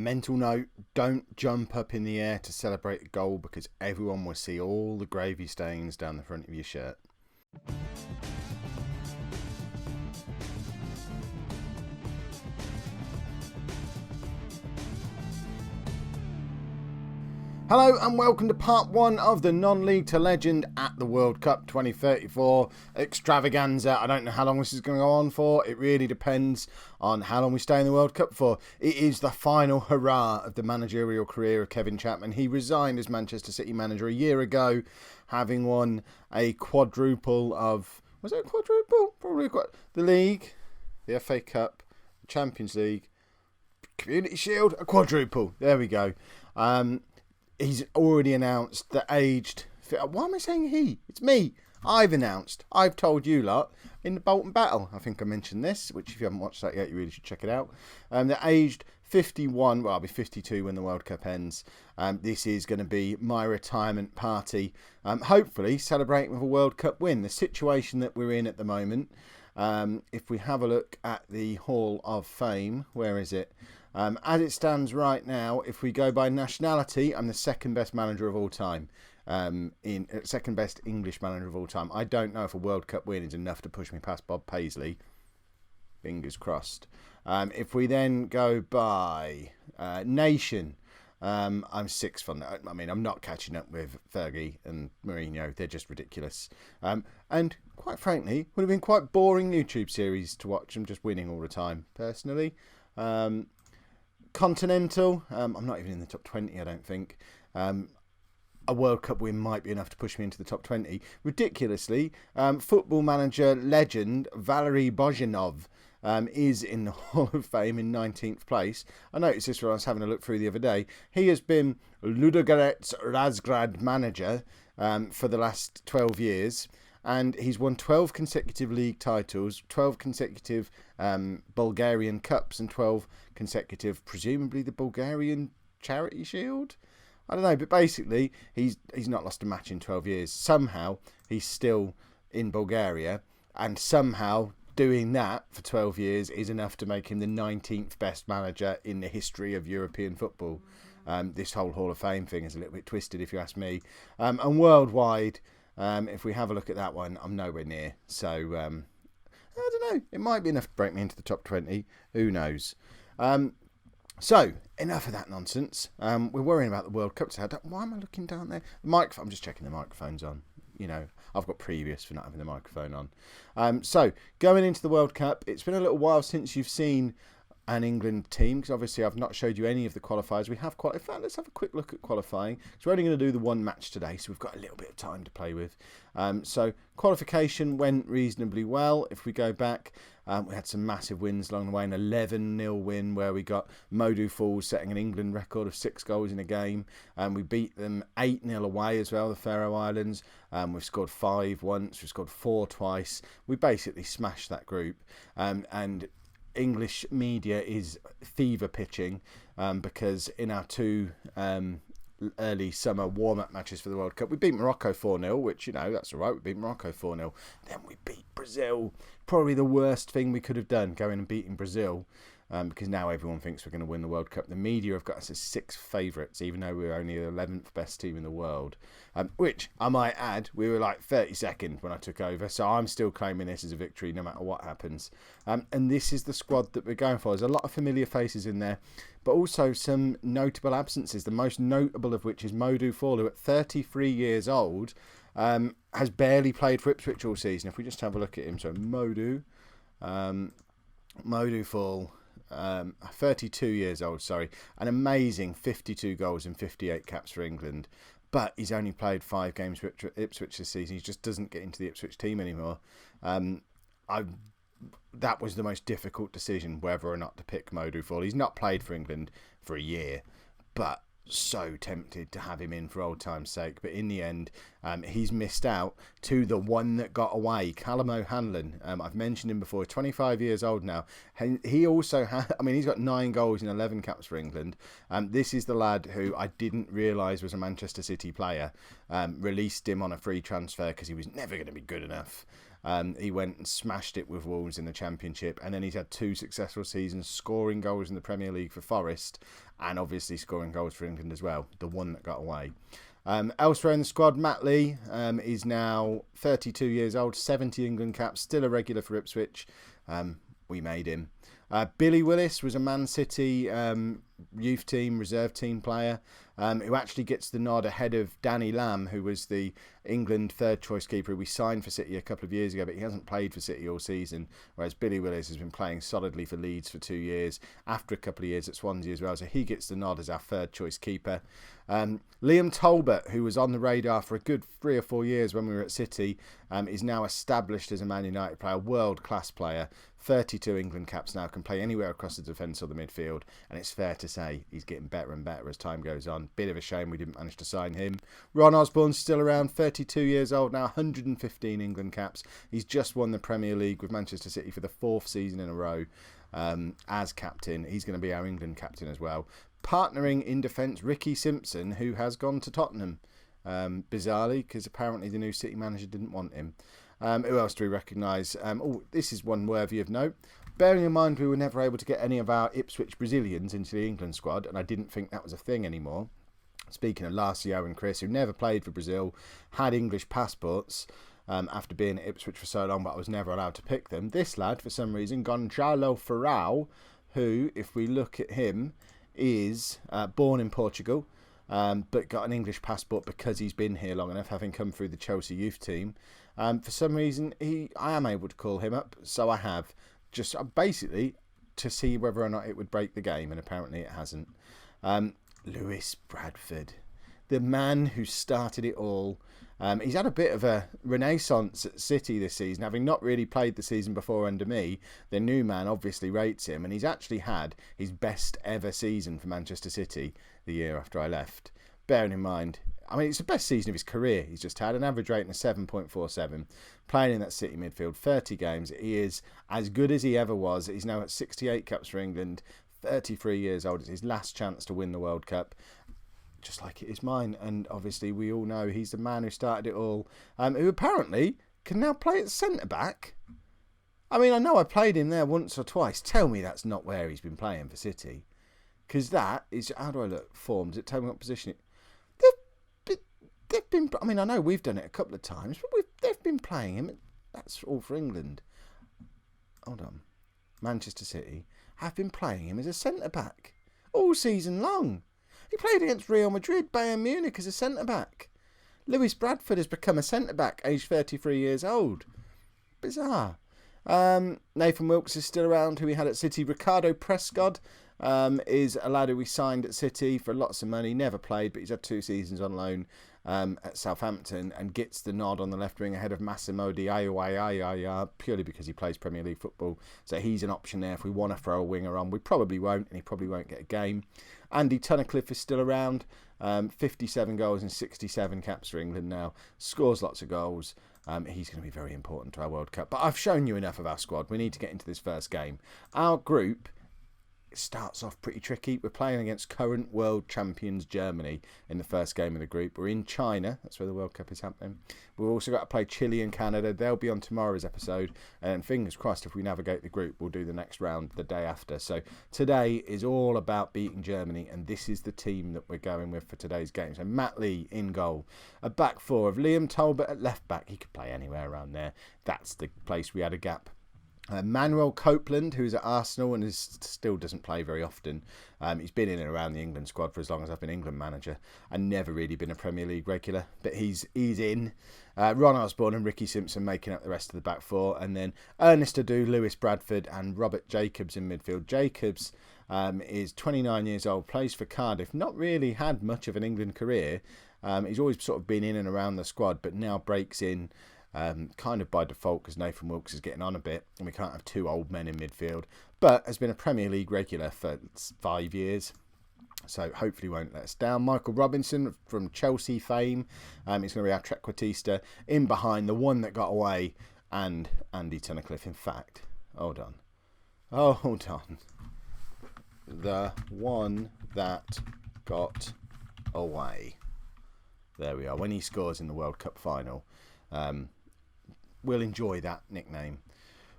Mental note, don't jump up in the air to celebrate a goal because everyone will see all the gravy stains down the front of your shirt. Hello and welcome to part one of the non-league to legend at the World Cup 2034 extravaganza. I don't know how long this is going to go on for. It really depends on how long we stay in the World Cup for. It is the final hurrah of the managerial career of Kevin Chapman. He resigned as Manchester City manager a year ago, having won a quadruple of... Was it a quadruple? Probably the league, the FA Cup, the Champions League, Community Shield, a quadruple. There we go. He's already announced that aged... Why am I saying he? It's me. I've announced. I've told you lot in the Bolton Battle. I think I mentioned this, which if you haven't watched that yet, you really should check it out. They're aged 51. Well, I'll be 52 when the World Cup ends. This is going to be my retirement party. Hopefully celebrating with a World Cup win. The situation that we're in at the moment, if we have a look at the Hall of Fame, where is it? As it stands right now, if we go by nationality, I'm the second best manager of all time. Second best English manager of all time. I don't know if a World Cup win is enough to push me past Bob Paisley. Fingers crossed. If we then go by nation, I'm sixth on that. I mean, I'm not catching up with Fergie and Mourinho. They're just ridiculous. And quite frankly, would have been quite boring YouTube series to watch them just winning all the time, personally. Continental, I'm not even in the top 20, I don't think. A World Cup win might be enough to push me into the top 20. Ridiculously, football manager legend Valery Bozhinov is in the Hall of Fame in 19th place. I noticed this when I was having a look through the other day. He has been Ludogorets Razgrad manager for the last 12 years. And he's won 12 consecutive league titles, 12 consecutive Bulgarian Cups, and 12 consecutive, presumably the Bulgarian Charity Shield? I don't know, but basically, he's not lost a match in 12 years. Somehow, he's still in Bulgaria, and somehow doing that for 12 years is enough to make him the 19th best manager in the history of European football. This whole Hall of Fame thing is a little bit twisted, if you ask me. And worldwide... if we have a look at that one, I'm nowhere near. So, I don't know. It might be enough to break me into the top 20. Who knows? So, enough of that nonsense. We're worrying about the World Cup. So why am I looking down there? I'm just checking the microphone's on. You know, I've got previous for not having the microphone on. So, going into the World Cup, it's been a little while since you've seen an England team, because obviously I've not showed you any of the qualifiers. We have qualified. Let's have a quick look at qualifying. So we're only going to do the one match today, so we've got a little bit of time to play with. So qualification went reasonably well. If we go back, we had some massive wins along the way. An 11-0 win where we got Modou Falls setting an England record of 6 goals in a game. We beat them 8-0 away as well, the Faroe Islands. We've scored 5 once. We've scored 4 twice. We basically smashed that group. And English media is fever pitching because in our 2 early summer warm-up matches for the World Cup, we beat Morocco 4-0, which, you know, that's all right. We beat Morocco 4-0. Then we beat Brazil. Probably the worst thing we could have done, going and beating Brazil, because now everyone thinks we're going to win the World Cup. The media have got us as 6th favourites, even though we're only the 11th best team in the world, which I might add, we were like 32nd when I took over, so I'm still claiming this as a victory no matter what happens. And this is the squad that we're going for. There's a lot of familiar faces in there, but also some notable absences, the most notable of which is Modou Fall, who at 33 years old has barely played for Ipswich all season. If we just have a look at him, so Modou Fall, 32 years old, sorry, an amazing 52 goals and 58 caps for England, but he's only played 5 games for Ipswich this season. He just doesn't get into the Ipswich team anymore. That was the most difficult decision, whether or not to pick Modou Fall. He's not played for England for a year, but so tempted to have him in for old time's sake. But in the end, he's missed out to the one that got away, Callum O'Hanlon. I've mentioned him before, 25 years old now. He also he's got 9 goals and 11 caps for England. This is the lad who I didn't realise was a Manchester City player. Released him on a free transfer because he was never going to be good enough. He went and smashed it with Wolves in the Championship, and then he's had 2 successful seasons scoring goals in the Premier League for Forest, and obviously scoring goals for England as well, the one that got away. Elsewhere in the squad, Matt Lee is now 32 years old, 70 England caps, still a regular for Ipswich. We made him. Billy Willis was a Man City youth team, reserve team player, who actually gets the nod ahead of Danny Lamb, who was the England third choice keeper we signed for City a couple of years ago, but he hasn't played for City all season, whereas Billy Willis has been playing solidly for Leeds for 2 years, after a couple of years at Swansea as well, so he gets the nod as our third choice keeper. Liam Talbot, who was on the radar for a good 3 or 4 years when we were at City, is now established as a Man United player, world-class player, 32 England caps now, can play anywhere across the defence or the midfield, and it's fair to say he's getting better and better as time goes on. Bit of a shame we didn't manage to sign him. Ron Osborne's still around, 32 years old now, 115 England caps. He's just won the Premier League with Manchester City for the 4th season in a row as captain. He's going to be our England captain as well. Partnering in defence, Ricky Simpson, who has gone to Tottenham, bizarrely, because apparently the new City manager didn't want him. Who else do we recognise? This is one worthy of note. Bearing in mind we were never able to get any of our Ipswich Brazilians into the England squad, and I didn't think that was a thing anymore. Speaking of Lacio and Chris, who never played for Brazil, had English passports after being at Ipswich for so long, but I was never allowed to pick them. This lad, for some reason, Gonçalo Ferrao, who, if we look at him, is born in Portugal, but got an English passport because he's been here long enough, having come through the Chelsea youth team. For some reason, I am able to call him up, so I have, just basically to see whether or not it would break the game, and apparently it hasn't. Lewis Bradford, the man who started it all. He's had a bit of a renaissance at City this season, having not really played the season before under me. The new man obviously rates him, and he's actually had his best ever season for Manchester City the year after I left. Bearing in mind, I mean, it's the best season of his career. He's just had an average rating of 7.47, playing in that City midfield, 30 games. He is as good as he ever was. He's now at 68 caps for England, 33 years old. It's his last chance to win the World Cup, just like it is mine. And obviously we all know he's the man who started it all, who apparently can now play at centre-back. I mean, I know I played him there once or twice. Tell me that's not where he's been playing for City. Because that is, how do I look? Forms. It tells me what position they've been. I mean, I know we've done it a couple of times, but they've been playing him. That's all for England. Hold on. Manchester City have been playing him as a centre-back all season long. He played against Real Madrid, Bayern Munich as a centre-back. Lewis Bradford has become a centre-back, aged 33 years old. Bizarre. Nathan Wilkes is still around, who we had at City. Ricardo Prescott is a lad who we signed at City for lots of money. Never played, but he's had 2 seasons on loan at Southampton, and gets the nod on the left wing ahead of Massimo Diawaya, purely because he plays Premier League football. So he's an option there if we want to throw a winger on. We probably won't, and he probably won't get a game. Andy Tunnicliffe is still around. 57 goals and 67 caps for England now. Scores lots of goals. He's going to be very important to our World Cup. But I've shown you enough of our squad. We need to get into this first game. Our group starts off pretty tricky. We're playing against current world champions Germany in the first game of the group. We're in China. That's where the World Cup is happening. We've also got to play Chile and Canada. They'll be on tomorrow's episode. And fingers crossed, if we navigate the group, we'll do the next round the day after. So today is all about beating Germany, and this is the team that we're going with for today's game. So Matt Lee in goal. A back 4 of Liam Talbot at left back. He could play anywhere around there. That's the place we had a gap. Manuel Copeland, who's at Arsenal and still doesn't play very often. He's been in and around the England squad for as long as I've been England manager, and never really been a Premier League regular, but he's in. Ron Osborne and Ricky Simpson making up the rest of the back 4, and then Ernest Adu, Lewis Bradford and Robert Jacobs in midfield. Jacobs is 29 years old, plays for Cardiff, not really had much of an England career. He's always sort of been in and around the squad, but now breaks in kind of by default because Nathan Wilkes is getting on a bit and we can't have 2 old men in midfield, but has been a Premier League regular for 5 years, so hopefully won't let us down. Michael Robinson from Chelsea fame, he's going to be our trequartista. In behind, the one that got away, and Andy Tunnicliffe. In fact, hold on, the one that got away. There we are. When he scores in the World Cup final, we'll enjoy that nickname.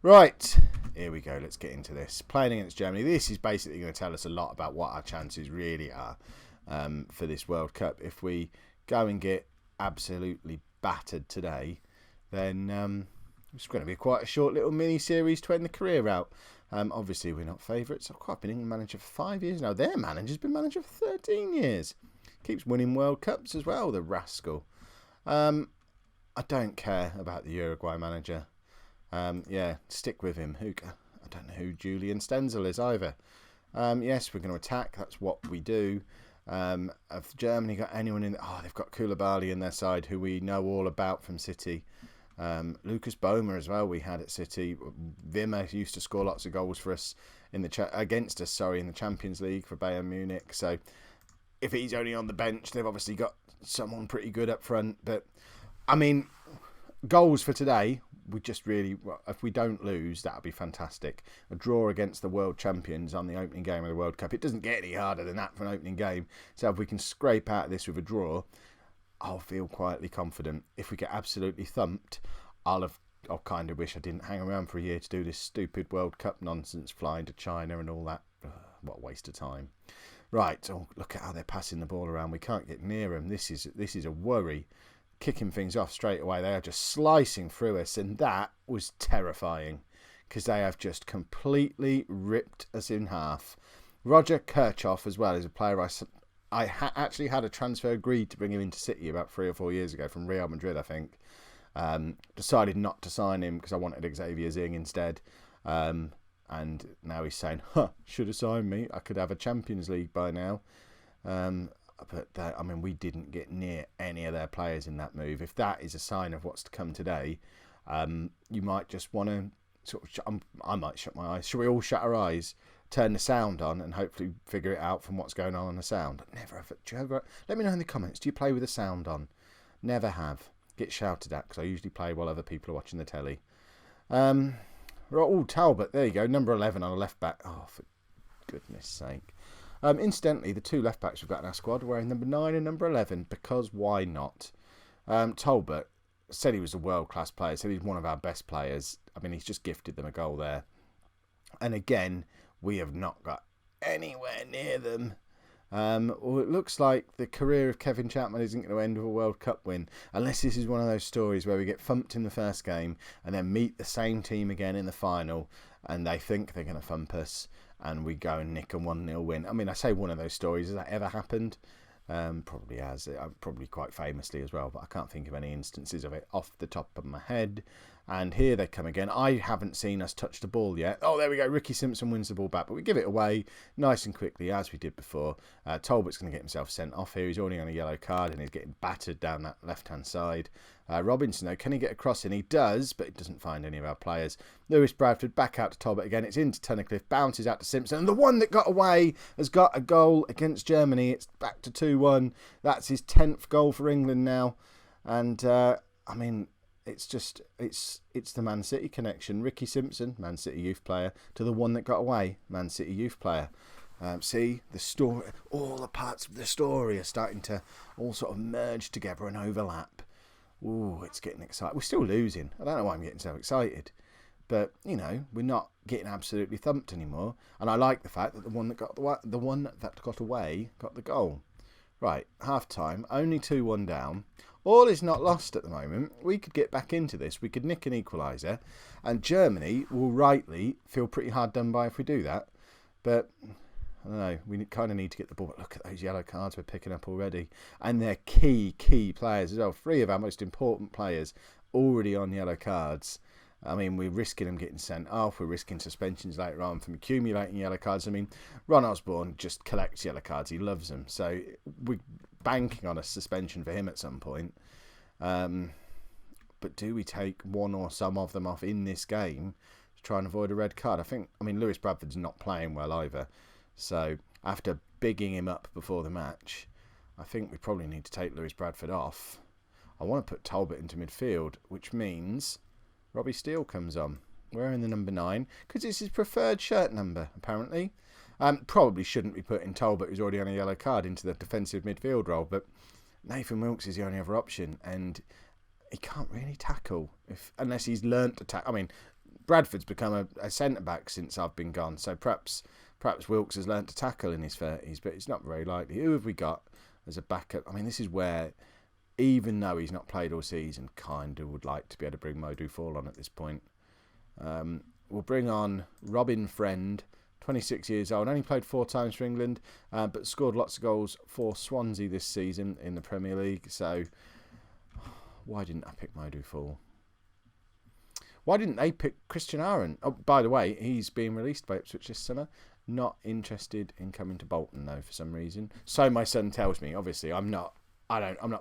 Right, here we go. Let's get into this. Playing against Germany. This is basically going to tell us a lot about what our chances really are for this World Cup. If we go and get absolutely battered today, then it's going to be quite a short little mini-series to end the career out. Obviously, we're not favourites. I've been England manager for 5 years now. Their manager's been manager for 13 years. Keeps winning World Cups as well, the rascal. I don't care about the Uruguay manager. Stick with him. I don't know who Julian Stenzel is either. Yes, we're going to attack. That's what we do. Have Germany got anyone in? They've got Koulibaly in their side, who we know all about from City. Lucas Boehmer as well. We had at City. Wimmer used to score lots of goals for us against us. In the Champions League for Bayern Munich. So if he's only on the bench, they've obviously got someone pretty good up front. But I mean, goals for today. We just really, if we don't lose, that would be fantastic. A draw against the world champions on the opening game of the World Cup. It doesn't get any harder than that for an opening game. So if we can scrape out of this with a draw, I'll feel quietly confident. If we get absolutely thumped, I'll kind of wish I didn't hang around for a year to do this stupid World Cup nonsense, flying to China and all that. What a waste of time. Right, look at how they're passing the ball around. We can't get near them. This is a worry. Kicking things off straight away. They are just slicing through us, and that was terrifying because they have just completely ripped us in half. Roger Kirchhoff as well is a player I actually had a transfer agreed to bring him into City about 3 or 4 years ago from Real Madrid, I think. Decided not to sign him because I wanted Xavier Zing instead. And now he's saying, should have signed me. I could have a Champions League by now. But we didn't get near any of their players in that move. If that is a sign of what's to come today, you might just want to I might shut my eyes. Shall we all shut our eyes, turn the sound on, and hopefully figure it out from what's going on the sound? Let me know in the comments. Do you play with the sound on? Never have. Get shouted at because I usually play while other people are watching the telly. Talbot. There you go. Number 11 on a left back. Oh, for goodness sake. Incidentally, the 2 left backs we've got in our squad are wearing number 9 and number 11 because why not? Talbot said he was a world-class player, said he's one of our best players. I mean, he's just gifted them a goal there. And again, we have not got anywhere near them. It looks like the career of Kevin Chapman isn't going to end with a World Cup win, unless this is one of those stories where we get thumped in the first game and then meet the same team again in the final and they think they're going to thump us and we go and nick a 1-0 win. I mean, I say one of those stories. Has that ever happened? Probably has. Probably quite famously as well, but I can't think of any instances of it off the top of my head. And here they come again. I haven't seen us touch the ball yet. Oh, there we go. Ricky Simpson wins the ball back, but we give it away nice and quickly, as we did before. Talbot's going to get himself sent off here. He's already on a yellow card, and he's getting battered down that left-hand side. Robinson, though, can he get across? And he does, but he doesn't find any of our players. Lewis Bradford back out to Talbot again. It's into Tunnicliffe, bounces out to Simpson. And the one that got away has got a goal against Germany. It's back to 2-1. That's his 10th goal for England now. And, it's the Man City connection. Ricky Simpson, Man City youth player, to the one that got away, Man City youth player. See, the story, all the parts of the story are starting to all sort of merge together and overlap. Ooh, it's getting exciting. We're still losing. I don't know why I'm getting so excited. But, we're not getting absolutely thumped anymore. And I like the fact that the one that got away got the goal. Right, half-time, only 2-1 down. All is not lost at the moment. We could get back into this. We could nick an equaliser. And Germany will rightly feel pretty hard done by if we do that. But, I don't know, we kind of need to get the ball. But look at those yellow cards we're picking up already. And they're key players as well. 3 of our most important players already on yellow cards. I mean, we're risking them getting sent off. We're risking suspensions later on from accumulating yellow cards. I mean, Ron Osborne just collects yellow cards. He loves them. So we're banking on a suspension for him at some point. But do we take one or some of them off in this game to try and avoid a red card? Lewis Bradford's not playing well either. So after bigging him up before the match, I think we probably need to take Lewis Bradford off. I want to put Talbot into midfield, which means Robbie Steele comes on, wearing the number 9, because it's his preferred shirt number, apparently. Probably shouldn't be putting Talbot, who's already on a yellow card, into the defensive midfield role, but Nathan Wilkes is the only other option, and he can't really tackle unless he's learnt to tackle. I mean, Bradford's become a centre-back since I've been gone, so perhaps Wilkes has learnt to tackle in his 30s, but it's not very likely. Who have we got as a backup? I mean, this is where, even though he's not played all season, kind of would like to be able to bring Modou Fall on at this point. We'll bring on Robin Friend, 26 years old, only played 4 times for England, but scored lots of goals for Swansea this season in the Premier League, so why didn't I pick Modou Fall? Why didn't they pick Christian Aaron? Oh, by the way, he's being released by Ipswich this summer. Not interested in coming to Bolton though, for some reason. So my son tells me. Obviously, I'm not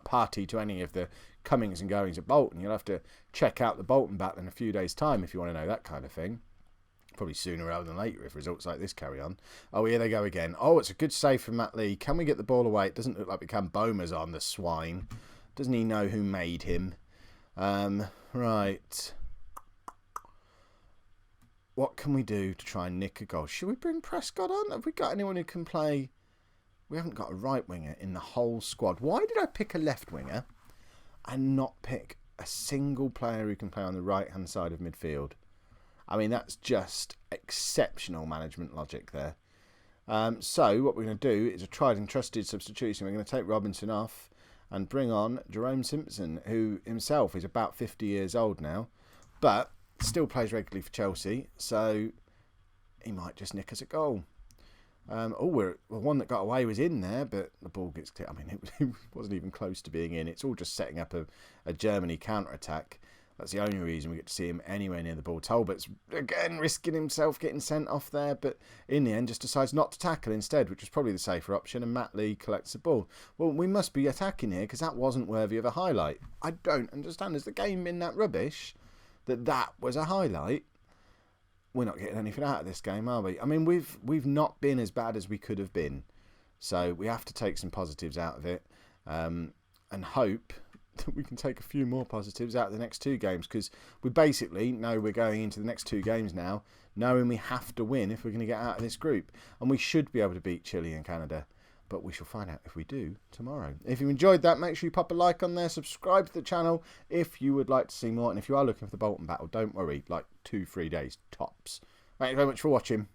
party to any of the comings and goings at Bolton. You'll have to check out the Bolton battle in a few days' time if you want to know that kind of thing. Probably sooner rather than later if results like this carry on. Oh, here they go again. Oh, it's a good save from Matt Lee. Can we get the ball away? It doesn't look like Boomer's on, the swine. Doesn't he know who made him? Right. What can we do to try and nick a goal? Should we bring Prescott on? Have we got anyone who can play? We haven't got a right winger in the whole squad. Why did I pick a left winger and not pick a single player who can play on the right-hand side of midfield? I mean, that's just exceptional management logic there. So what we're going to do is a tried and trusted substitution. We're going to take Robinson off and bring on Jerome Simpson, who himself is about 50 years old now, but still plays regularly for Chelsea, so he might just nick us a goal. One that got away was in there, but the ball gets clear. I mean, it wasn't even close to being in. It's all just setting up a Germany counter-attack. That's the only reason we get to see him anywhere near the ball. Talbot's, again, risking himself getting sent off there, but in the end just decides not to tackle instead, which was probably the safer option, and Matt Lee collects the ball. Well, we must be attacking here, because that wasn't worthy of a highlight. I don't understand. Has the game been that rubbish that was a highlight? We're not getting anything out of this game, are we? I mean, we've not been as bad as we could have been. So we have to take some positives out of it, and hope that we can take a few more positives out of the next 2 games, because we basically know we're going into the next 2 games now knowing we have to win if we're going to get out of this group, and we should be able to beat Chile and Canada, but we shall find out if we do tomorrow. If you enjoyed that, make sure you pop a like on there, subscribe to the channel if you would like to see more, and if you are looking for the Bolton battle, don't worry, like 2-3 days tops. Thank you very much for watching.